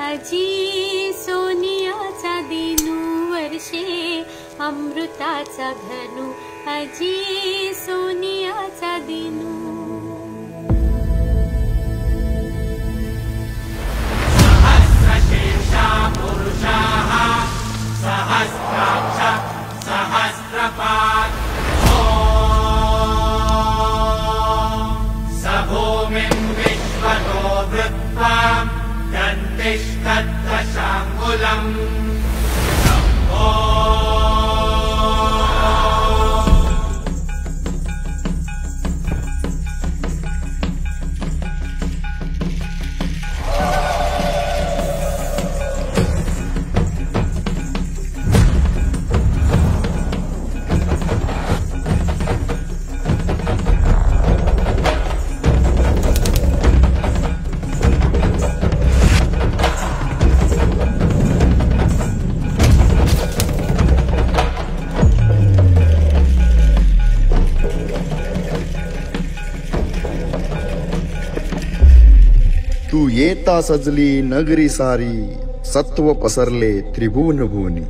आजी सोनियाचा दिनू वर्षे अमृताचा धनु आजी सोनियाचा दिनू सहस्रशीर्षा पुरुषाः सहस्राक्ष सहस्रपात् स भूमिं विश्वतो वृत्वा दन्तिष्ठद्दशाङ्गुलम् तू येता सजली नगरी सारी सत्व पसरले त्रिभुवन भुवनी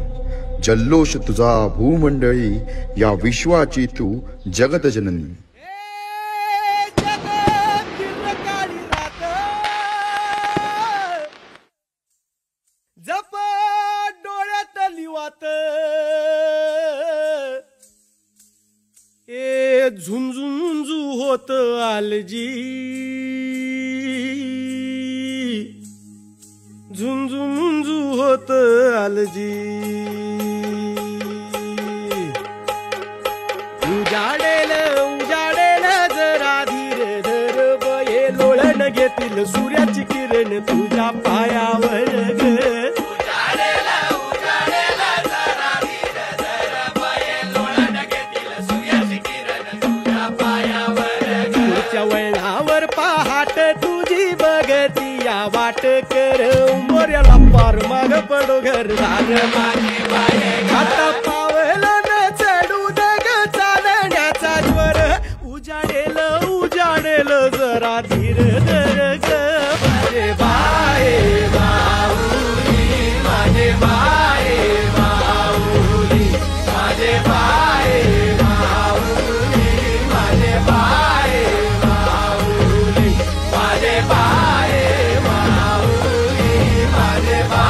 जल्लोष तुझा भूमंडळी या विश्वाची तू जगत जननी जप डोळ्यात लिवात ए झुंझुंझू होत आलजी झुंझुंझू होत आलजी उजाडेल उजाडेल जरा धीर धर बये लोळण घेतील सूर्याची किरण तुझ्या पायावर ग वळणावर पहाट तुझी बघती या वाट कर मोर्याला पार माग पडो घर आता पावलं न चढू दग चालण्याचा ज्वर उजाडेल उजाडेल जरा धीर धर ग माझे बाये बाऊली माझे बाये बाऊली माझे बाये बाऊली माझे बाये माझे बाये माऊली माझे बाये